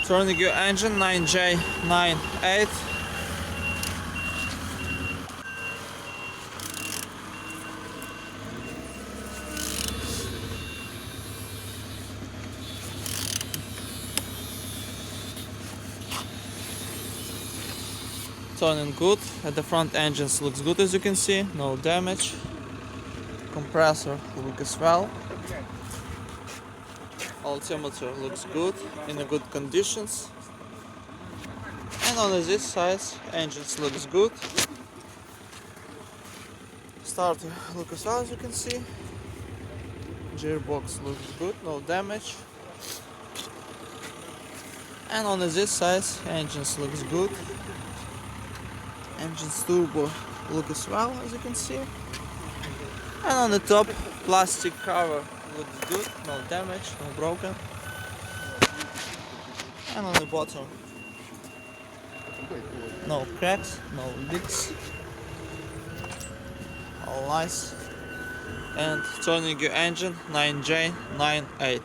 Turning your engine 9J98. Turning good. At the front engines looks good, as you can see, no damage. Compressor looks as well. Altimeter looks good, in a good conditions. And on this side, engines looks good. Starter looks as well, as you can see. Gearbox looks good, no damage. And on this side, engines looks good. Engine's turbo looks as well, as you can see. And on the top, plastic cover looks good, no damage, no broken. And on the bottom, no cracks, no leaks. All nice. And turning your engine 9J98.